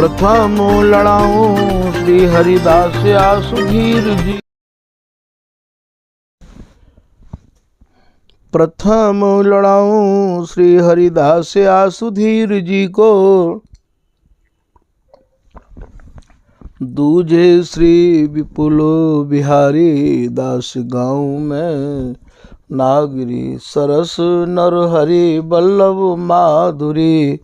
प्रथम लड़ाऊं श्री हरिदास आसुधीर जी। प्रथम लड़ाऊं श्री हरिदास आसुधीर जी को, दूजे श्री विपुल बिहारी दास गाँव में, नागरी सरस नरहरि बल्लभ माधुरी,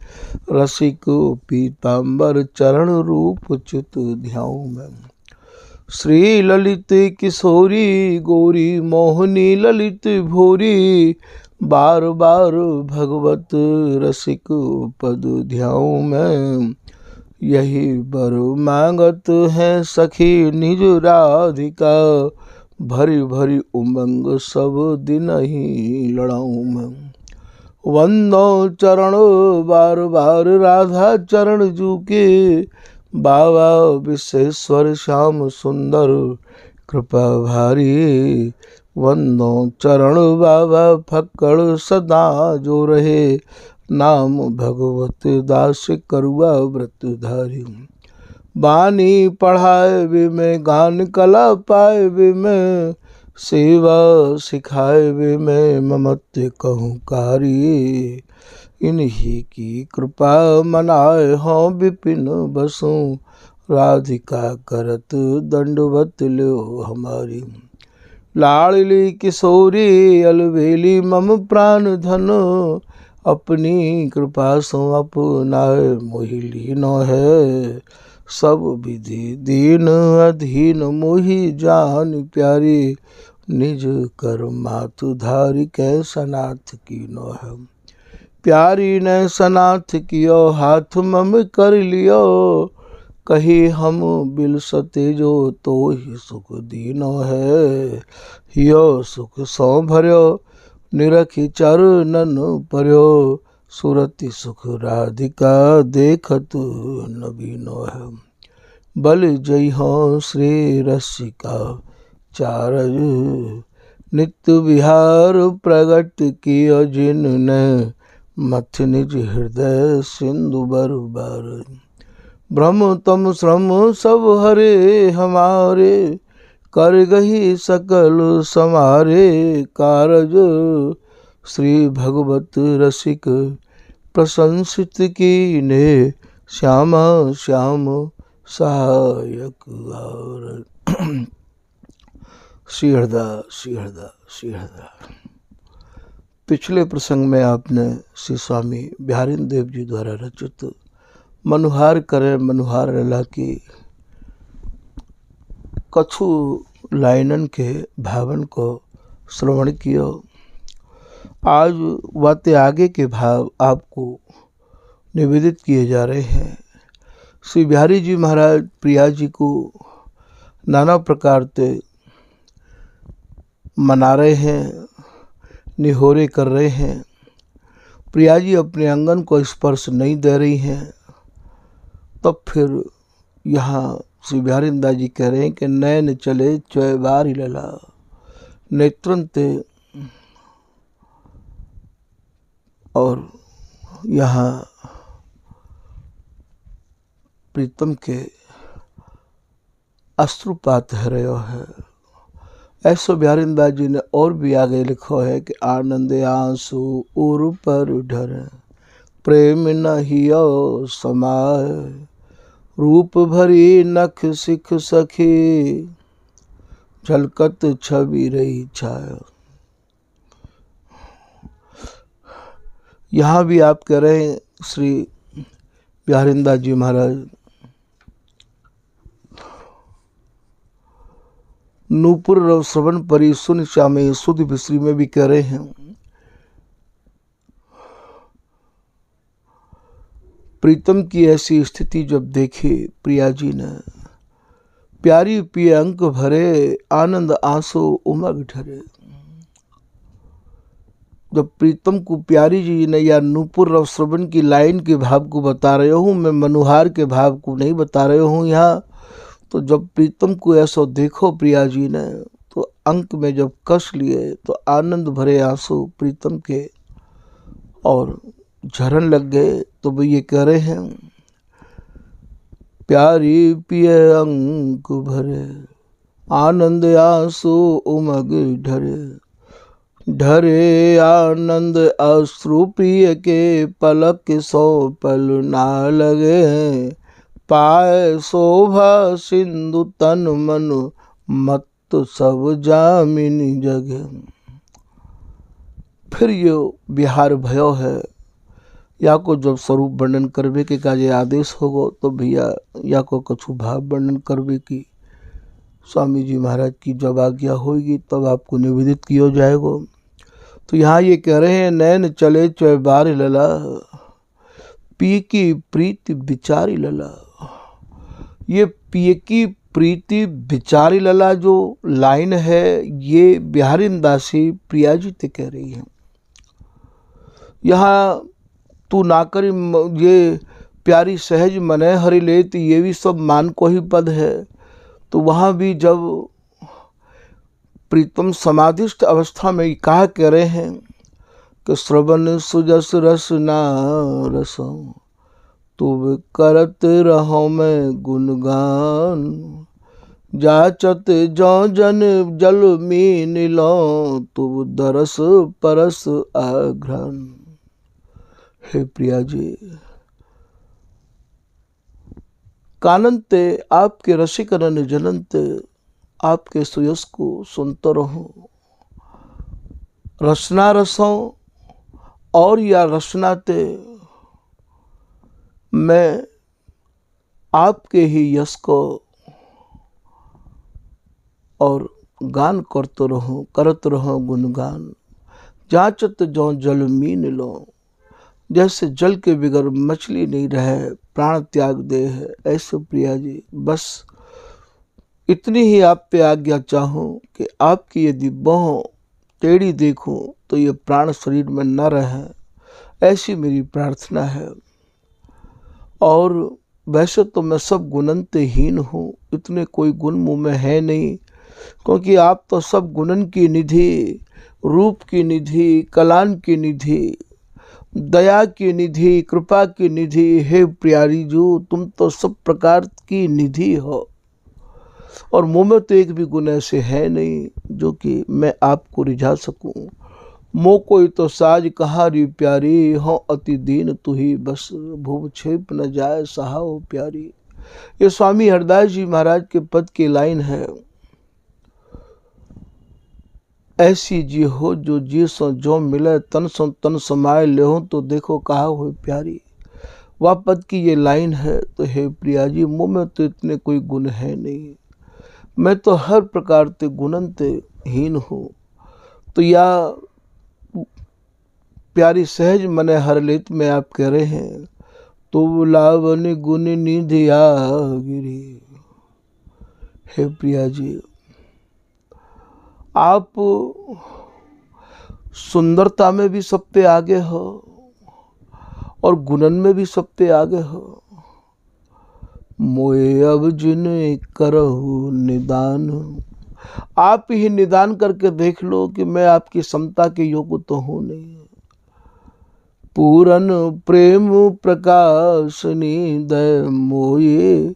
रसिक पीताम्बर चरण रूप चित ध्याऊ में। श्री ललित किशोरी गौरी मोहनी ललित भोरी, बार बार भगवत रसिक पद ध्याऊ में। यही बर मांगत है सखी निज राधिका, भरी भरी उमंग सब दिन ही लड़ाऊं मैं। वंदो चरण बार बार राधा चरण जू के, बाबा विश्वेश्वर श्याम सुंदर कृपा भारी। वंदो चरण बाबा फक्कड़ सदा जो रहे, नाम भगवत दास करुआ व्रत धारी। बानी पढ़ाए वे में गान कला पाए वे में, सेवा सिखाए वे में ममत्व कहूँ कारी। इन्हीं की कृपा मनाए हों विपिन बसों, राधिका करत दंडवत लो हमारी। लाडली किशोरी अलबेली मम प्राण धन, अपनी कृपा सो अपनाए मोहि लीनो है। सब विधि दीन अधीन मोहि जान प्यारी, निज कर मातु धारी कै सनाथ कीनो है। प्यारी ने सनाथ कियो हाथ मम कर लियो, कही हम बिल सते जो तो ही सुख दीनो है। यो सुख सो भर्यो निरखी चरणन पर्यो, सुरति सुख राधिका देखत नबीनो है। बल जय हो श्री रसिका चारज, नित्य विहार प्रगट कियो जिनने, मथ निज हृदय सिंधु बर बार। ब्रह्म तम श्रम सब हरे हमारे, कर गही सकल समारे कारज। श्री भगवत रसिक प्रशंसित कीने, श्यामा श्याम सहायक और। श्री हरदा श्री हरदा श्री हरदा। पिछले प्रसंग में आपने श्री स्वामी बिहारिन देव जी द्वारा रचित मनुहार करे मनुहार लला की कछु लाइनन के भावन को श्रवण किया। आज वाते आगे के भाव आपको निवेदित किए जा रहे हैं। श्री बिहारी जी महाराज प्रिया जी को नाना प्रकार से मना रहे हैं, निहोरे कर रहे हैं। प्रिया जी अपने अंगन को स्पर्श नहीं दे रही हैं। तब फिर यहाँ श्री बिहारिंदा जी कह रहे हैं कि नैन चले चौबार ही लला, नेत्रंते। और यहाँ प्रीतम के अश्रुपात है रहे है। ऐसो बिहारिंदा जी ने और भी आगे लिखो है कि आनंद आंसू उर पर ढर, प्रेम नहियो समाय, रूप भरी नख सिख सखी, झलकत छवि रही छाया। यहाँ भी आप कह रहे हैं श्री बिहारिंदा जी महाराज, नूपुर रव श्रवण परी सुन श्यामे सुध बिश्री में भी कह रहे हैं। प्रीतम की ऐसी स्थिति जब देखी प्रिया जी ने, प्यारी पिए अंक भरे, आनंद आंसू उमग ढरे। जब प्रीतम को प्यारी जी ने या नूपुर रव श्रवण की लाइन के भाव को बता रहे हूँ, मैं मनुहार के भाव को नहीं बता रहे हूँ यहाँ। तो जब प्रीतम को ऐसा देखो प्रिया जी ने, तो अंक में जब कस लिए तो आनंद भरे आंसू प्रीतम के और झरन लग गए। तो वो ये कह रहे हैं प्यारी पिए अंक भरे, आनंद आंसू उमग ढरे। ढरे आनंद अश्रु प्रिय के, पलक सो पल ना लगे। पाए शोभा सिंधु तन मन, मत सब जामिनी जगे। फिर यो बिहार भयो है, या को जब स्वरूप वर्णन करवे के काजे आदेश होगो तो भैया या को कछु भाव वर्णन करवे की स्वामी जी महाराज की जब आज्ञा होगी तब आपको निवेदित किया जाएगा। तो यहाँ ये कह रहे हैं, नैन चले चै बार लला, पी की प्रीति बिचारी लला। ये पी की प्रीति बिचारी लला जो लाइन है, ये बिहारी दासी प्रिया जी ते कह रही है। यहाँ तू ना करी ये प्यारी सहज मने हरि लेत, ये भी सब मान को ही पद है। तो वहाँ भी जब प्रीतम समाधिष्ट अवस्था में कहा कह रहे हैं कि श्रवण सुजस रस ना रसो, तू करत रहो मैं गुणगान। जाचत जो जन जल मीन लो, तू दरस परस आघ्रान। हे प्रिया जी, काननते आपके रसिकरन जननते, आपके सुयस को सुनते रहो। रसना रसों और या रसनाते, मैं आपके ही यश को और गान करत रहो गुणगान। जांचत जो जल मीन लो, जैसे जल के बिगर मछली नहीं रहे, प्राण त्याग दे है, ऐसे प्रिया जी बस इतनी ही आप पे आज्ञा चाहूँ कि आपकी यदि बाहों टेढ़ी देखूं तो ये प्राण शरीर में न रहे, ऐसी मेरी प्रार्थना है। और वैसे तो मैं सब गुणनते हीन हूँ, इतने कोई गुण मुँह में है नहीं, क्योंकि आप तो सब गुणन की निधि, रूप की निधि, कलान की निधि, दया की निधि, कृपा की निधि। हे प्यारी जो, तुम तो सब प्रकार की निधि हो, और मुँह में तो एक भी गुण ऐसे है नहीं जो कि मैं आपको रिझा सकूं। मो कोई तो साज कहाँ री प्यारी, हो अति दीन तू ही बस, भूप छेप न जाए सहाओ प्यारी। ये स्वामी हरदास जी महाराज के पद की लाइन है। ऐसी जी हो जो जी सो जो मिले, तन सो तन समाये ले हो, तो देखो कहा हो प्यारी। वह पद की ये लाइन है। तो हे प्रिया जी, मुँह में तो इतने कोई गुण है नहीं, मैं तो हर प्रकार ते गुणनते हीन हूँ। तो या प्यारी सहज मने हर लेत में आप कह रहे हैं, तो लावन गुण निधिया गिरी। हे प्रिया जी, आप सुंदरता में भी सब पे आगे हो और गुणन में भी सब पे आगे हो। मोए अब जिन करहु निदान, आप ही निदान करके देख लो कि मैं आपकी समता के योग्य तो हूं नहीं। पूरन प्रेम प्रकाशनी दय, मोए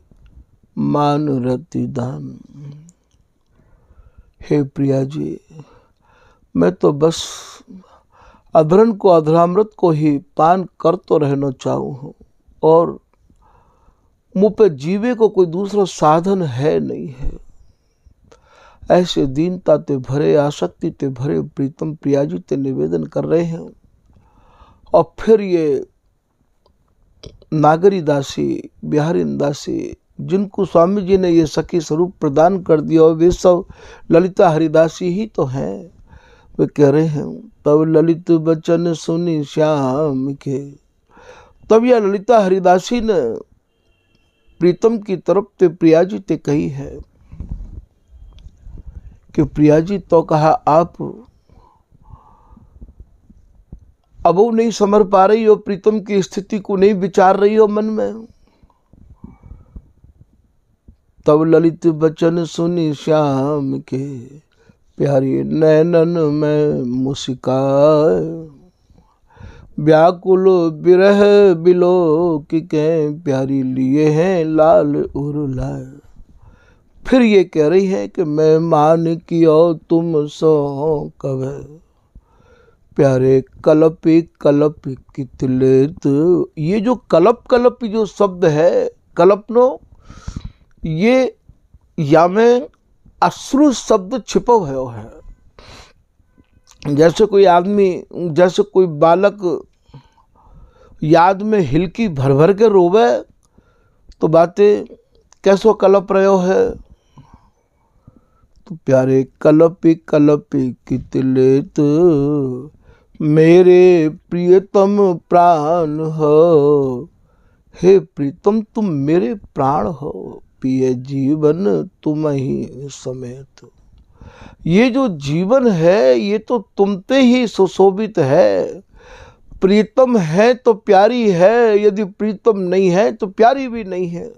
मान रति दान। हे प्रिया जी, मैं तो बस अधरन को, अधरामृत को ही पान कर तो रहना चाहूँ हूँ, और मुँह पे जीवे को कोई दूसरा साधन है नहीं है। ऐसे दीनता ते भरे, आसक्ति ते भरे प्रीतम प्रिया जी ते निवेदन कर रहे हैं। और फिर ये नागरी दासी, बिहारी दासी, जिनको स्वामी जी ने ये सखी स्वरूप प्रदान कर दिया, और वे सब ललिता हरिदासी ही तो हैं। वे कह रहे हैं, तब ललित बचन सुनी श्याम के। तब यह ललिता हरिदासी ने प्रीतम की तरफ ते प्रिया जी ते कही है कि प्रिया जी, तो कहा आप अब वो नहीं समझ पा रही हो, प्रीतम की स्थिति को नहीं विचार रही हो मन में। तब ललित बचन सुनी श्याम के, प्यारी नैनन में मुस्काए। व्याकुल बिरह बिलो कि कह प्यारी लिए हैं लाल और लाल। फिर ये कह रही है कि मैं मान कियो तुम सो कब, प्यारे कलपी कलपी कितलेत। ये जो कलप कलप जो शब्द है, कलपनो, ये या में अश्रु शब्द छिपो भयो है। जैसे कोई आदमी, जैसे कोई बालक याद में हिलकी भर भर के रोवे तो बातें कैसो कलप रहो है। तो प्यारे कलपी कलपी कितलेत, मेरे प्रियतम प्राण हो। हे प्रीतम तुम मेरे प्राण हो, पिए जीवन तुम ही समेत। ये जो जीवन है ये तो तुमते ही सुशोभित है। प्रीतम है तो प्यारी है, यदि प्रीतम नहीं है तो प्यारी भी नहीं है।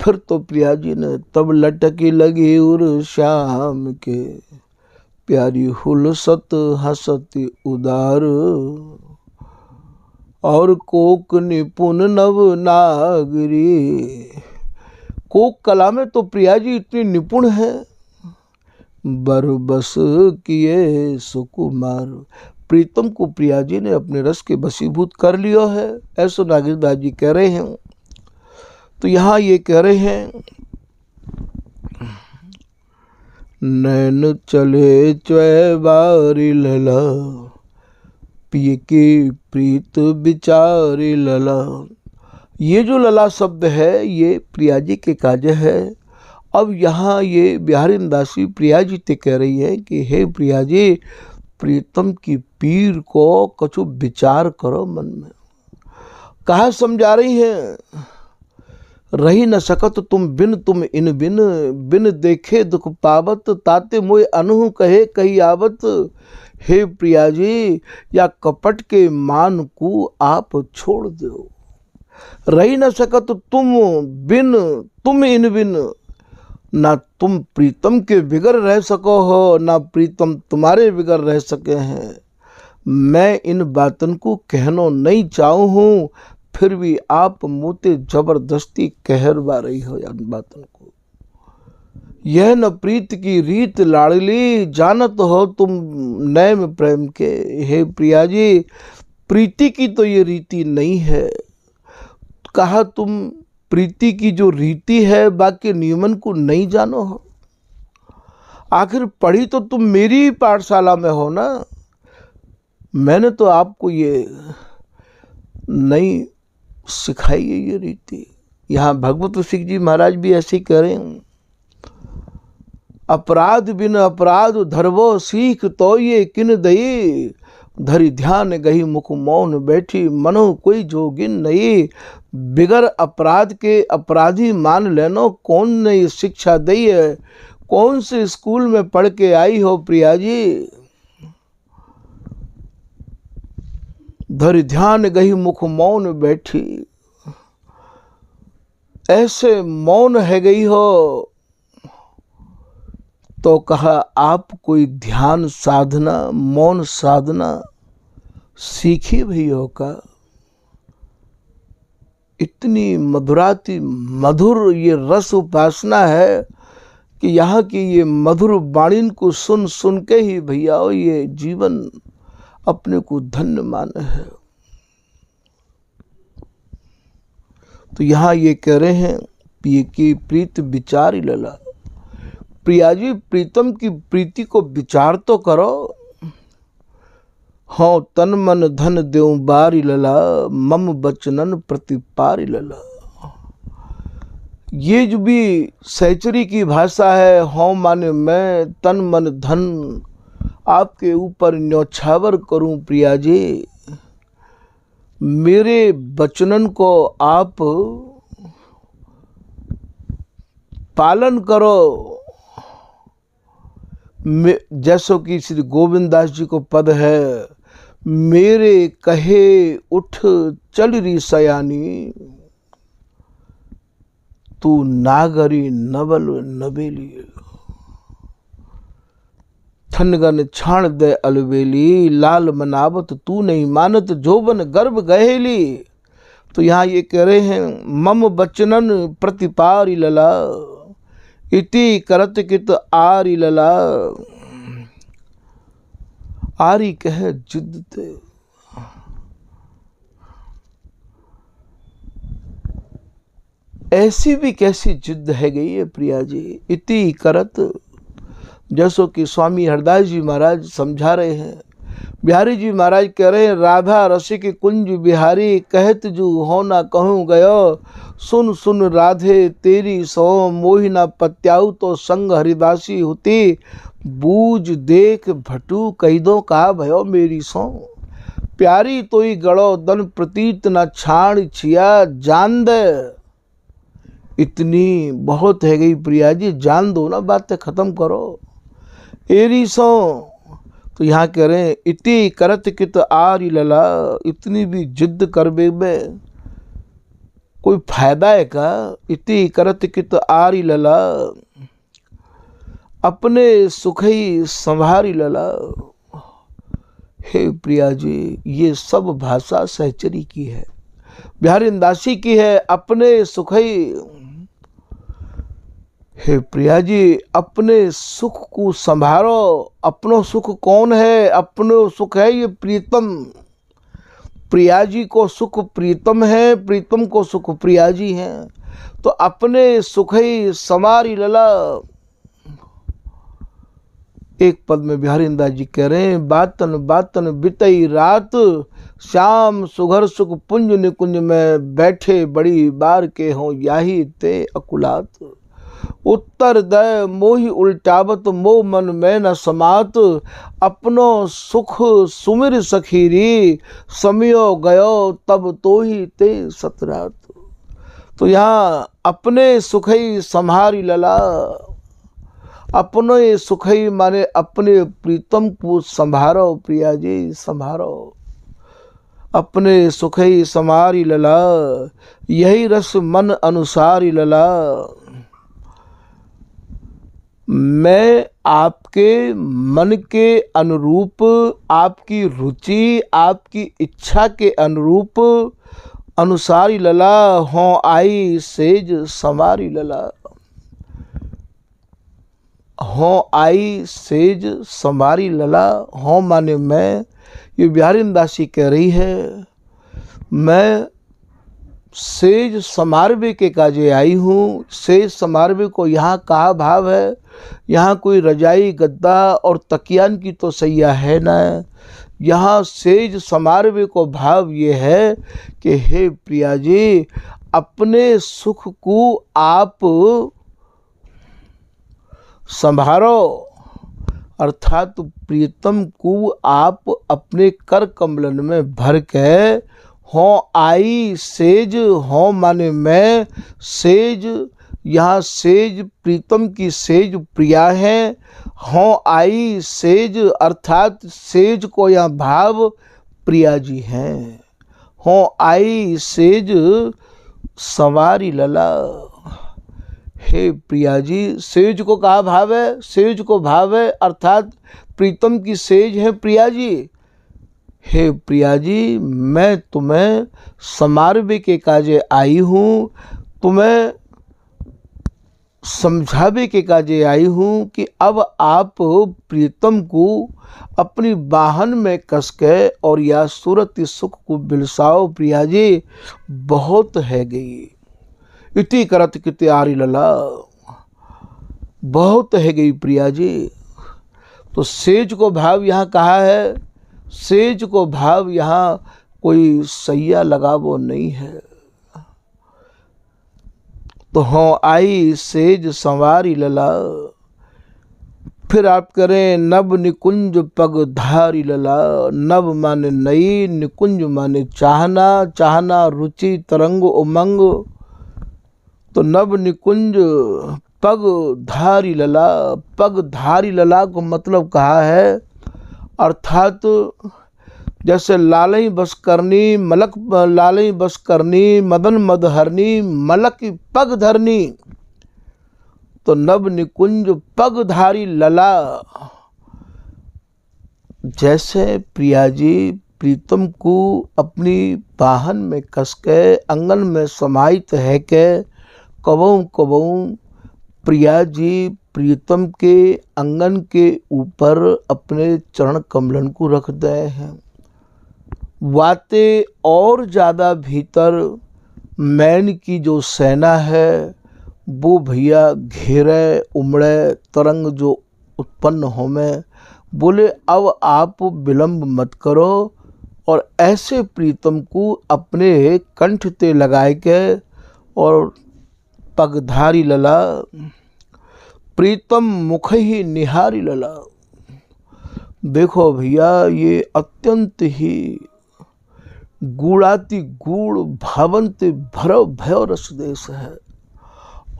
फिर तो प्रिया जी ने तब लटकी लगी उर श्याम के, प्यारी हुलसत हसती उदार। और कोक निपुण नव नागरी, कोक कला में तो प्रिया जी इतनी निपुण है। बरबस किए सुकुमार, प्रीतम को प्रिया जी ने अपने रस के बसीभूत कर लिया है, ऐसा नागेंद्रदास जी कह रहे हैं। तो यहाँ ये कह रहे हैं, नैन चले चैबारी लला, पिए की प्रीत बिचारी लला। ये जो लला शब्द है ये प्रिया जी के काज है। अब यहाँ ये बिहारी दासी प्रिया जी ते कह रही है कि हे प्रिया जी, प्रीतम की पीर को कछु विचार करो मन में। कहा समझा रही है, रही न सकत तुम बिन तुम इन बिन, बिन देखे दुख पावत, ताते मोय अनहु कहे कही आवत। हे प्रिया जी, या कपट के मान को आप छोड़ दो। रही न सकत तुम बिन तुम इन बिन, ना तुम प्रीतम के बिगर रह सको हो, ना प्रीतम तुम्हारे बिगर रह सके हैं। मैं इन बातन को कहनो नहीं चाहूँ हूँ, फिर भी आप मुझे जबरदस्ती कहरवा रही हो इन बातन को। यह न प्रीत की रीत लाड़ली, जानत हो तुम नैम प्रेम के। हे प्रिया जी, प्रीति की तो ये रीति नहीं है। कहा तुम प्रीति की जो रीति है बाकी नियमन को नहीं जानो हो। आखिर पढ़ी तो तुम मेरी ही पाठशाला में हो ना। मैंने तो आपको ये नहीं सिखाई है ये रीति। यहाँ भगवत सिंह जी महाराज भी ऐसे ही कह रहे हैं, अपराध बिन अपराध धरवो सीख तो ये किन दई, धरि ध्यान गही मुख मौन बैठी, मनो कोई जोगिन नहीं। बिगर अपराध के अपराधी मान लेनो, कौन ने ये शिक्षा दी है। कौन से स्कूल में पढ़ के आई हो प्रिया जी। धरि ध्यान गही मुख मौन बैठी, ऐसे मौन है गई हो। तो कहा आप कोई ध्यान साधना, मौन साधना सीखी भी हो का। इतनी मधुराती मधुर ये रस उपासना है कि यहाँ की ये मधुर वाणी को सुन सुन के ही भैया ये जीवन अपने को धन्य माने है। तो यहाँ ये कह रहे हैं, पिए की प्रीत विचारी लला। प्रिया जी, प्रीतम की प्रीति को विचार तो करो। हाँ, तन मन धन देव बारी लला, मम बचनन प्रतिपारी लला। ये जो भी सहचरी की भाषा है, हाँ माने मैं, तन मन धन आपके ऊपर न्यौछावर करूं प्रिया जी। मेरे बचनन को आप पालन करो। जैसो कि श्री गोविंद दास जी को पद है, मेरे कहे उठ चल री सयानी, तू नागरी नवल नबेली। ठनगन छाण दे अलबेली, लाल मनावत तू नहीं मानत, जोबन गर्भ गहेली। तो यहाँ ये कह रहे हैं, मम बचनन प्रतिपारी लला, इति करत कित आरी लला। आरी कह जिद ते, ऐसी भी कैसी जिद है गई है प्रिया जी। इति करत, जैसो कि स्वामी हरदास जी महाराज समझा रहे हैं। बिहारी जी महाराज कह रहे हैं, राधा रसिक कुंज बिहारी, कहत जू हो ना कहूँ गयो, सुन सुन राधे तेरी सो, मोहि ना पत्याऊ तो संग हरिदासी होती, बूझ देख भटू कही दो का भयो मेरी सो। प्यारी तोई गड़ो दन प्रतीत न छाण छिया, जान दे। इतनी बहुत है गई प्रिया जी, जान दो ना, बातें खत्म करो। एरी सो, तो यहाँ कह रहे हैं, इति करत कित आरी लला, इतनी भी जिद कर बे में कोई फायदा है का। इति करत कित आरी लला, अपने सुखई संभारी लला। हे प्रिया जी, ये सब भाषा सहचरी की है, बिहारी दासी की है। अपने सुखई, हे प्रिया जी, अपने सुख को संभालो। अपनो सुख कौन है? अपनो सुख है ये प्रीतम। प्रिया जी को सुख प्रीतम है, प्रीतम को सुख प्रिया जी हैं। तो अपने सुख ही समारी लला। एक पद में बिहारी दास जी कह रहे हैं, बातन बातन बितई रात, श्याम सुघर सुख पुंज निकुंज में, बैठे बड़ी बार के हों याही ते अकुलात। उत्तर दय मोहि उल्टावत, मोह मन में न समात, अपनो सुख सुमिर सखीरी, समियो गयो तब तो ही ते सतरात। तो यहाँ अपने सुखई संहारी लला, अपने सुखई माने अपने प्रीतम को संभारो प्रिया जी, संभारो। अपने सुखई संहारी लला, यही रस मन अनुसारी लला। मैं आपके मन के अनुरूप, आपकी रुचि, आपकी इच्छा के अनुरूप अनुसारी लला, हों आई सेज संवारी लला। हों आई सेज संवारी लला, हों माने मैं, ये बिहारी दासी कह रही है, मैं सेज समारवे के काजे आई हूँ। सेज समारवे को यहाँ कहा भाव है, यहाँ कोई रजाई गद्दा और तकियान की तो सैया है ना। यहाँ सेज समारवे को भाव ये है कि हे प्रिया जी, अपने सुख को आप संभारो, अर्थात प्रीतम को आप अपने कर कमलन में भर के, हों आई सेज, हों माने मैं, सेज यहाँ सेज प्रीतम की सेज प्रिया है। हों आई सेज अर्थात सेज को यहाँ भाव प्रिया जी हैं। हों आई सेज संवारी लला, हे प्रिया जी, सेज को कहा भाव है? सेज को भाव है अर्थात प्रीतम की सेज है प्रिया जी। हे प्रिया जी, मैं तुम्हें समारवे के काजे आई हूँ, तुम्हें समझावे के काजे आई हूँ कि अब आप प्रीतम को अपनी बाहन में कस के और या सूरत सुख को बिलसाओ प्रिया जी, बहुत है गई। इति करत किते आरी लला, बहुत है गई प्रिया जी। तो सेज को भाव यहाँ कहा है, सेज को भाव यहाँ कोई सैया लगावो नहीं है। तो हों आई सेज संवारी लला। फिर आप करें, नभ निकुंज पग धारी लला। नभ माने नई, निकुंज माने चाहना, चाहना रुचि तरंग उमंग। तो नभ निकुंज पग धारी लला, पग धारी लला को मतलब कहा है अर्थात जैसे लालई बस करनी, मलक लालई बस करनी, मदन मदहरनी, मलक पग धरनी। तो नभ निकुंज पगधारी लला, जैसे प्रिया जी प्रीतम को अपनी बाहन में कस के अंगन में समाहित है के कबहू कबहू प्रिया जी प्रीतम के अंगन के ऊपर अपने चरण कमलन को रख दे हैं। वाते और ज़्यादा भीतर मैन की जो सेना है वो भैया घेरे उमड़े तरंग जो उत्पन्न हो में बोले अब आप विलंब मत करो और ऐसे प्रीतम को अपने कंठ ते लगाए के और पगधारी लला प्रीतम मुख ही निहारी लला। देखो भैया ये अत्यंत ही गूढ़ाति गूढ़ भावंत भरव भय रस देश है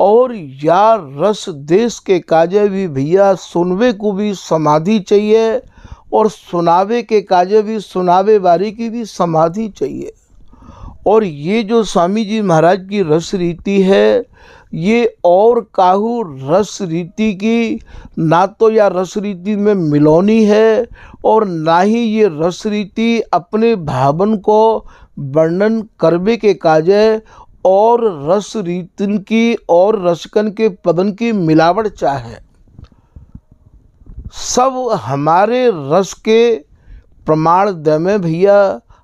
और या रस देश के काजे भी भैया सुनवे को भी समाधि चाहिए और सुनावे के काजे भी सुनावे वारी की भी समाधि चाहिए। और ये जो स्वामी जी महाराज की रस रीति है ये और काहू रस रीति की ना तो या रस रीति में मिलौनी है और ना ही ये रस रीति अपने भावन को वर्णन करवे के काजे और रस रीतिन की और रसकन के पदन की मिलावट चाहे। सब हमारे रस के प्रमाण दे में भैया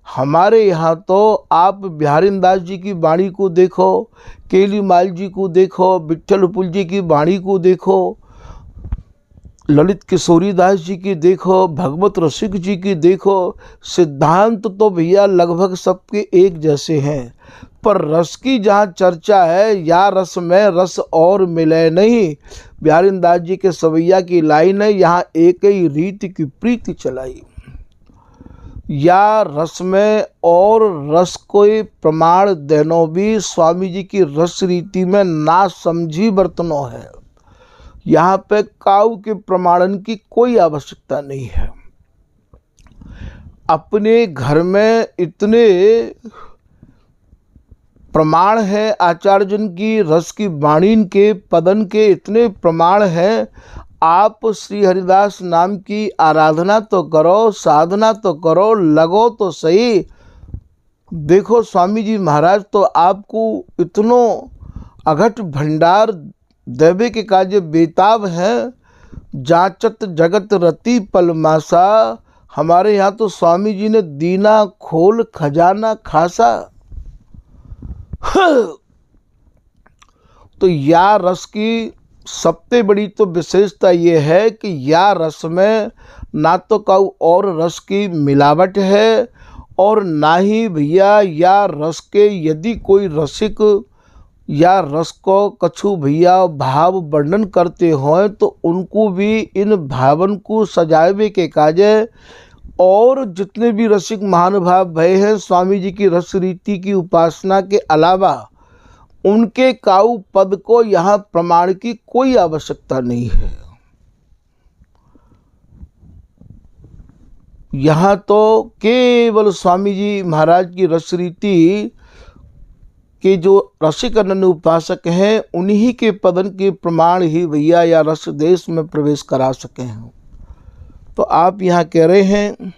हमारे यहाँ तो आप बिहारीदास जी की वाणी को देखो, केलीमाल जी को देखो, विट्ठल पुल जी की वाणी को देखो, ललित किशोरी दास जी की देखो, भगवत रसिक जी की देखो। सिद्धांत तो भैया लगभग सबके एक जैसे हैं पर रस की जहाँ चर्चा है या रस में रस और मिले नहीं। बिहारीदास जी के सवैया की लाइन है यहाँ एक ही रीति की प्रीति चलाई या रस में और रस कोई प्रमाण देनो भी स्वामी जी की रस रीति में ना समझी बर्तनों है। यहाँ पे काऊ के प्रमाणन की कोई आवश्यकता नहीं है। अपने घर में इतने प्रमाण है आचार्यजन की रस की वाणी के पदन के इतने प्रमाण हैं। आप श्री हरिदास नाम की आराधना तो करो, साधना तो करो, लगो तो सही। देखो स्वामी जी महाराज तो आपको इतनो अघट भंडार देवे के काजे बेताब हैं। जाचत जगत रति पलमासा, हमारे यहाँ तो स्वामी जी ने दीना खोल खजाना खासा। तो या रस की सबसे बड़ी तो विशेषता ये है कि या रस में ना तो काऊ और रस की मिलावट है और ना ही भैया या रस के यदि कोई रसिक या रस को कछु भैया भाव वर्णन करते हों तो उनको भी इन भावन को सजावे के काजे और जितने भी रसिक महानुभाव भय हैं स्वामी जी की रस रीति की उपासना के अलावा उनके काऊ पद को यहाँ प्रमाण की कोई आवश्यकता नहीं है। यहाँ तो केवल स्वामी जी महाराज की रस रीति के जो रसिक अनन्य उपासक हैं उन्हीं के पदन के प्रमाण ही भैया या रस देश में प्रवेश करा सके हैं। तो आप यहाँ कह रहे हैं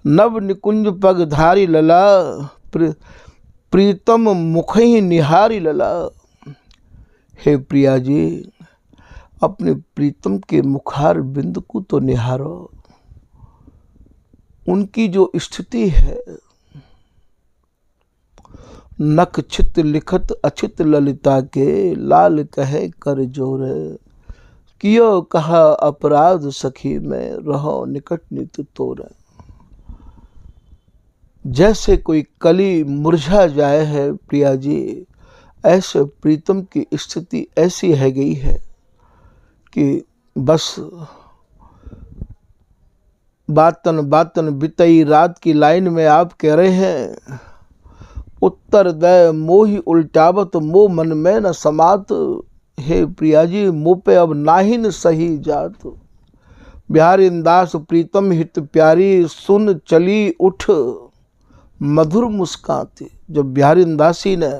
नव निकुंज पगधारी लला प्रीतम मुख ही निहारी लला। हे प्रिया जी अपने प्रीतम के मुखार बिंद को तो निहारो। उनकी जो स्थिति है नख चित लिखत अचित ललिता के लाल कहे कर जोर कियो कहा अपराध सखी में रहो निकट नित तोर। जैसे कोई कली मुरझा जाए है प्रिया जी ऐसे प्रीतम की स्थिति ऐसी है गई है कि बस बातन बातन बितई रात की लाइन में आप कह रहे हैं उत्तर दय मोहि उल्टावत मोह मन में न समात। हे प्रिया जी मुँह पे अब नाहिन सही जात। बिहारीदास प्रीतम हित प्यारी सुन चली उठ मधुर मुस्काती। जब बिहारीदासी ने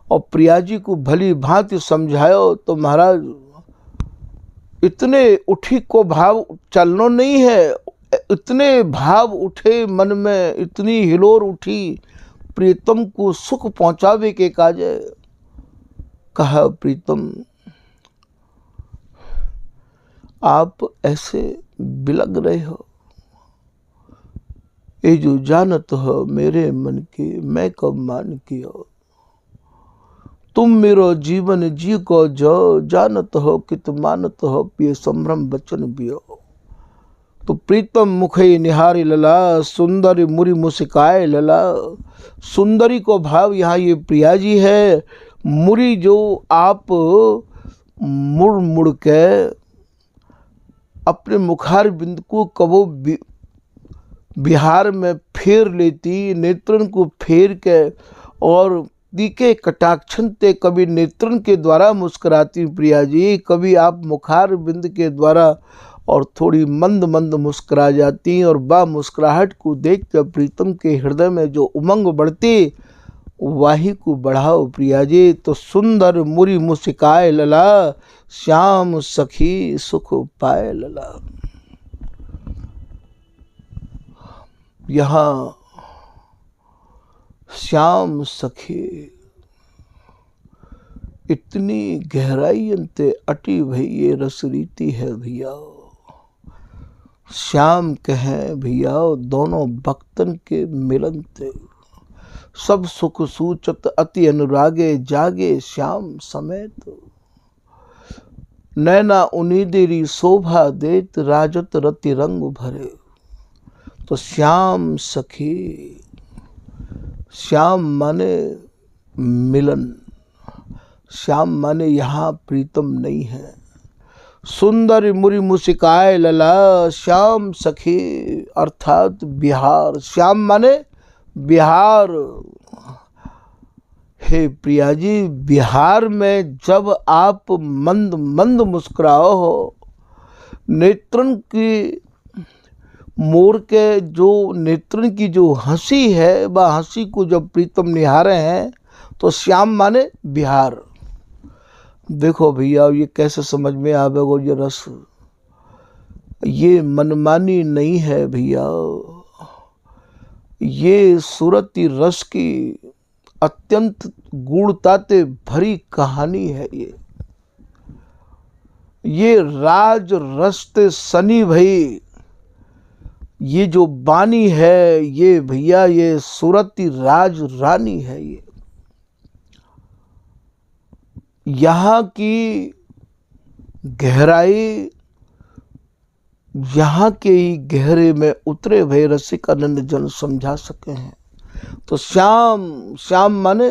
और प्रिया जी को भली भांति समझायो तो महाराज इतने उठी को भाव चलनो नहीं है, इतने भाव उठे मन में, इतनी हिलोर उठी, प्रीतम को सुख पहुंचावे के काजे। कहा प्रीतम आप ऐसे बिलग रहे हो, ये जो जानत हो मेरे मन की मैं कब मान की हो। तुम मेरो जीवन जी को जो जानत हो कित मानत हो, पिए संभ्रम बचन बियो। तो प्रीतम मुखे निहारी लला, सुंदरी मुरी मुस्काए लला। सुंदरी को भाव यहाँ ये प्रिया जी है। मुरी जो आप मुड़ मुड़ के अपने मुखार बिंद को कबो बिहार में फेर लेती, नेत्रन को फेर के और तीखे कटाक्षण ते कभी नेत्रन के द्वारा मुस्कुराती प्रिया जी, कभी आप मुखार बिंद के द्वारा और थोड़ी मंद मंद मुस्कुरा जाती। और बा मुस्कुराहट को देख कर प्रीतम के हृदय में जो उमंग बढ़ती, वाही को बढ़ाओ प्रिया जी। तो सुंदर मुरी मुस्काए लला, श्याम सखी सुख पाए लला। यहाँ श्याम सखी इतनी गहराई अंते अटी भई ये रस रीति है भैया। श्याम कहें भैया दोनों भक्तन के मिलन ते, सब सुख सूचत अति अनुरागे जागे श्याम समेत। नैना उनीदेरी शोभा देत राजत रति रंग भरे। तो श्याम सखी, श्याम माने मिलन, श्याम माने यहाँ प्रीतम नहीं है। सुंदर मुरी मुस्काए लला, श्याम सखी अर्थात बिहार। श्याम माने बिहार। हे प्रिया जी, बिहार में जब आप मंद मंद मुस्कुराओ हो, नेत्रन की मोर के जो नेत्रन की जो हंसी है, वह हंसी को जब प्रीतम निहारे हैं, तो श्याम माने बिहार। देखो भैया ये कैसे समझ में आवेगा ये रस, ये मनमानी नहीं है भैया, ये सूरती रस की अत्यंत गूढ़ताते भरी कहानी है। ये राज रस्ते सनी भई, ये जो बानी है ये भैया ये सूरती राज रानी है। ये यहाँ की गहराई, यहाँ के ही गहरे में उतरे भय रसिक आनंद जन समझा सके हैं। तो श्याम, श्याम माने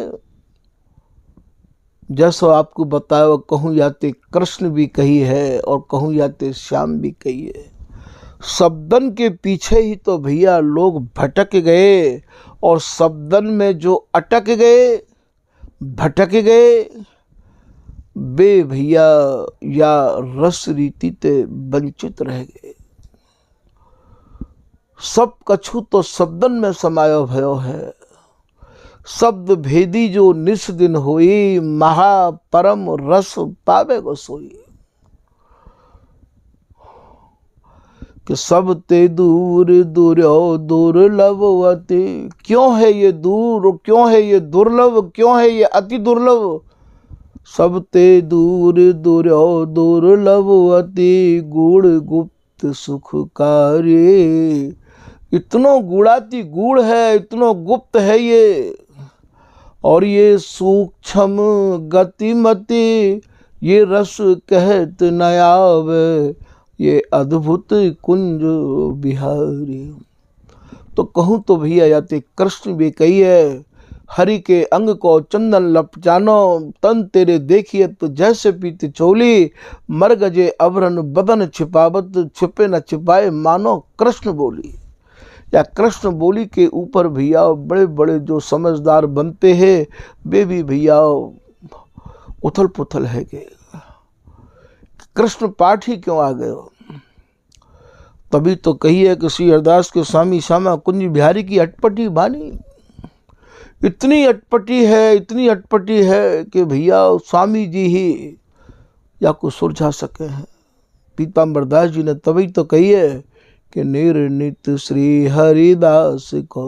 जैसा आपको बताया, कहूँ याते कृष्ण भी कही है और कहूँ याते श्याम भी कही है। शब्दन के पीछे ही तो भैया लोग भटक गए, और शब्दन में जो अटक गए, भटक गए, बे भैया या रस रीति ते वंचित रह गए। सब कछु तो शब्दन में समायो भयो है। शब्द भेदी जो निस दिन होई, महा परम रस पावे गो सोई। कि सब ते दूर दूर्यो दुर्लभवती। क्यों है ये दूर, क्यों है ये दुर्लभ, क्यों है ये अति दुर्लभ। सब ते दूर दूर्यो दुर्लभवती, गूढ़ गुप्त सुखकारी। इतनो गुड़ाती गूढ़ है, इतनो गुप्त है ये, और ये सूक्ष्म गतिमति, ये रस कहत न आवे, ये अद्भुत कुंज बिहारी। तो कहूँ तो भैया याते कृष्ण भी कही है, हरि के अंग को चंदन लपचानो, तन तेरे देखिए तो जैसे पीती चोली, मर गजे अवरन बदन छिपावत, छिपे न छिपाए मानो कृष्ण बोली। या कृष्ण बोली के ऊपर भैया बड़े बड़े जो समझदार बनते हैं, वे भी भैया उथल पुथल है गए। कृष्ण पाठ ही क्यों आ गए हो। तभी तो कही है कि श्री हरदास के स्वामी श्यामा कुंज बिहारी की अटपटी बानी इतनी अटपटी है, इतनी अटपटी है कि भैया स्वामी जी ही या को सुलझा सके हैं। पीताम्बर दास जी ने तभी तो कही है कि निर्णित श्री हरिदास को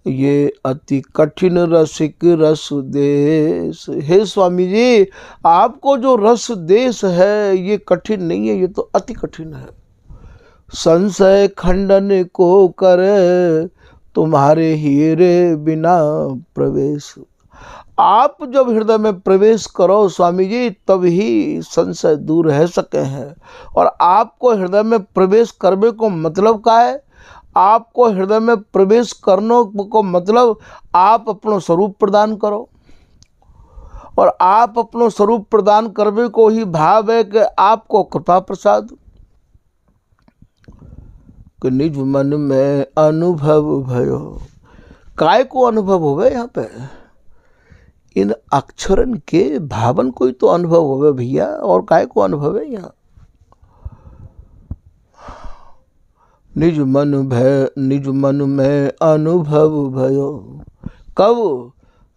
ये अति कठिन रसिक रस देश। हे स्वामी जी, आपको जो रस देश है ये कठिन नहीं है, ये तो अति कठिन है। संशय खंडन को करे तुम्हारे हीरे बिना प्रवेश। आप जब हृदय में प्रवेश करो स्वामी जी, तभी संशय दूर रह सके हैं। और आपको हृदय में प्रवेश करने को मतलब क्या है? आपको हृदय में प्रवेश करने को मतलब आप अपना स्वरूप प्रदान करो, और आप अपना स्वरूप प्रदान करने को ही भाव है कि आपको कृपा प्रसाद कि निज मन में अनुभव भयो। काय को अनुभव होवे? यहाँ पे इन अक्षरन के भावन को ही तो अनुभव होवे भैया, और काय को अनुभव है यहाँ? निज मन में अनुभव भयो कब?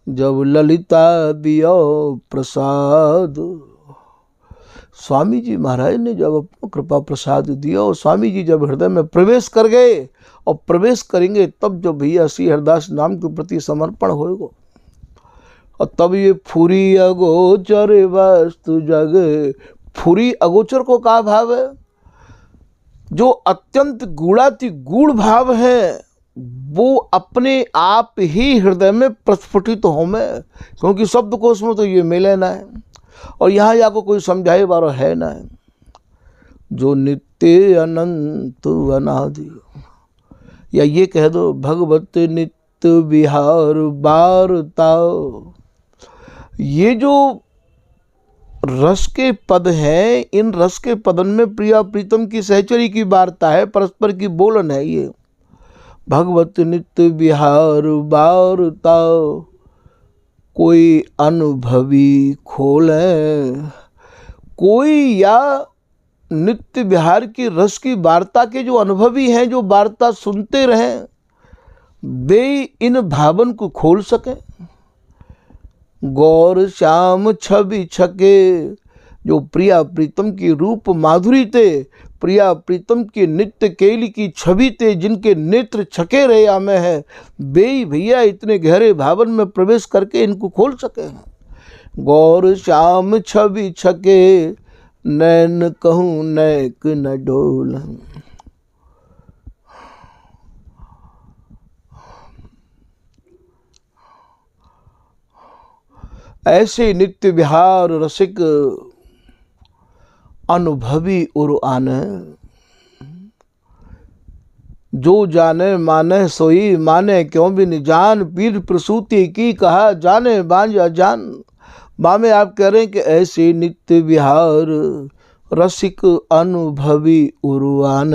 जब ललिता बियो प्रसाद। स्वामी जी महाराज ने जब अपना कृपा प्रसाद दिया, और स्वामी जी जब हृदय में प्रवेश कर गए, और प्रवेश करेंगे तब जब भैया श्री हरिदास नाम के प्रति समर्पण होगा, और तब ये फुरी अगोचर वस्तु जग। फुरी अगोचर को क्या भाव है? जो अत्यंत गूढ़ाति गूढ़ भाव है वो अपने आप ही हृदय में प्रस्फुटित हो में, क्योंकि शब्द कोश में तो ये मिले ना है, और यहाँ जाको कोई समझाए बारो है ना है। जो नित्य अनंत अनादि, या ये कह दो भगवत नित्य विहार वार्ता। ये जो रस के पद हैं, इन रस के पदन में प्रिया प्रीतम की सहचरी की वार्ता है, परस्पर की बोलन है। ये भगवत नित्य विहार वार्ता कोई अनुभवी खोले, कोई या नित्य विहार की रस की वार्ता के जो अनुभवी हैं, जो वार्ता सुनते रहें, वे इन भावन को खोल सकें। गौर श्याम छवि छके, जो प्रिया प्रीतम की रूप माधुरी ते, प्रिया प्रीतम की नित्य केली की छवि ते, जिनके नेत्र छके रहे आमे है, वे भैया इतने गहरे भावन में प्रवेश करके इनको खोल सके हैं। गौर श्याम छवि छके, नैन कहूँ नैक न डोल। ऐसे नित्य विहार रसिक अनुभवी उर आने, जो जाने माने सोई माने क्यों भी निजान। पीर प्रसूति की कहा जाने बांझ अजान। मामे आप कह रहे हैं कि ऐसे नित्य विहार रसिक अनुभवी उर्वान,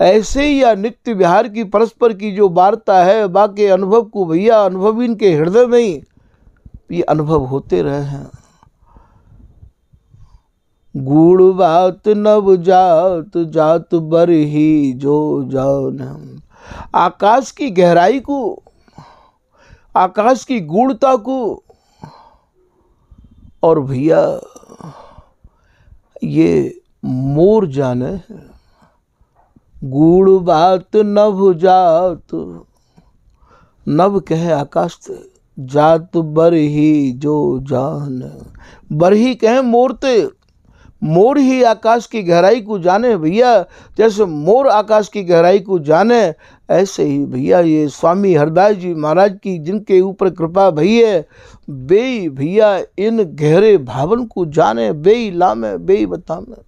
ऐसे ही या नित्य विहार की परस्पर की जो वार्ता है, बाकी अनुभव को भैया अनुभवी इनके हृदय में ही ये अनुभव होते रहे हैं। गूढ़ बात नव जात जात बर ही जो जान। आकाश की गहराई को, आकाश की गूढ़ता को, और भैया ये मोर जाने। गूढ़ बात नभ जात, नभ कहे आकाश से, जात बर ही जो जान। बर ही कहे मोरते, मोर ही आकाश की गहराई को जाने भैया। जैसे मोर आकाश की गहराई को जाने, ऐसे ही भैया ये स्वामी हरदास जी महाराज की जिनके ऊपर कृपा भई है, बे भैया इन गहरे भावन को जाने, बे लामे बे बतामे।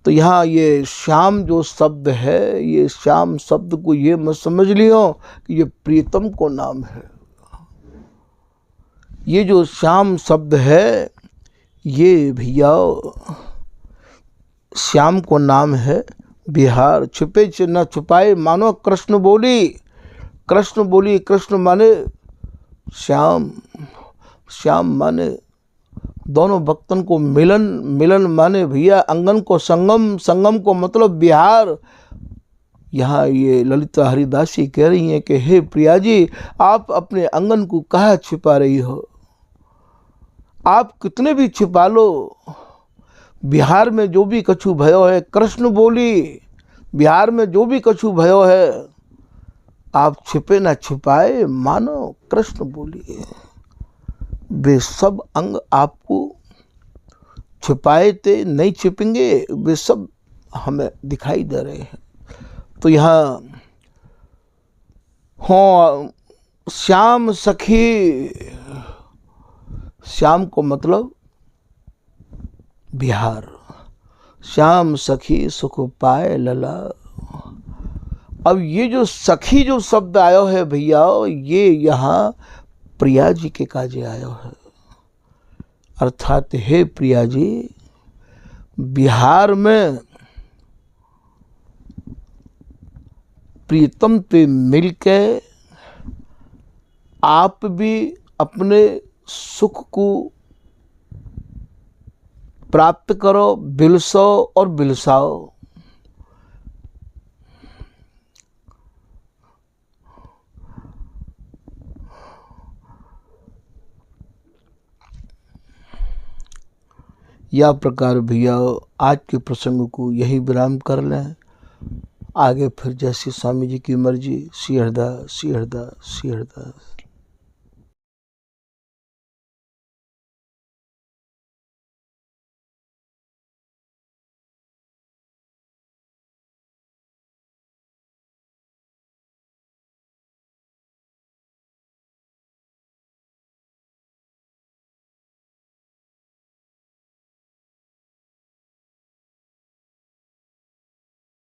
तो यहाँ ये श्याम जो शब्द है, ये श्याम शब्द को ये मत समझ लियो कि ये प्रीतम को नाम है। ये जो श्याम शब्द है, ये भैया श्याम को नाम है बिहार। छुपे न छुपाए मानो कृष्ण बोली, कृष्ण बोली, कृष्ण माने श्याम, श्याम माने दोनों भक्तन को मिलन, मिलन माने भैया अंगन को संगम, संगम को मतलब बिहार। यहाँ ये ललिता हरिदासी कह रही हैं कि हे प्रिया जी, आप अपने अंगन को कहाँ छिपा रही हो? आप कितने भी छिपा लो, बिहार में जो भी कछु भयो है, कृष्ण बोली, बिहार में जो भी कछु भयो है, आप छिपे ना छिपाए मानो कृष्ण बोली। वे सब अंग आपको छिपाए थे, नहीं छिपेंगे, वे सब हमें दिखाई दे रहे हैं। तो यहाँ हो श्याम सखी, श्याम को मतलब बिहार, श्याम सखी सुख पाए लला। अब ये जो सखी जो शब्द आयो है भैया, ये यहाँ प्रिया जी के काजे आयो है। अर्थात हे प्रिया जी, बिहार में प्रीतम पे मिलके आप भी अपने सुख को प्राप्त करो, बिलसो और बिलसाओ। या प्रकार भैया आज के प्रसंग को यही विराम कर लें। आगे फिर जैसी स्वामी जी की मर्जी। श्री हरदास, श्री हरदास, श्री हरदास।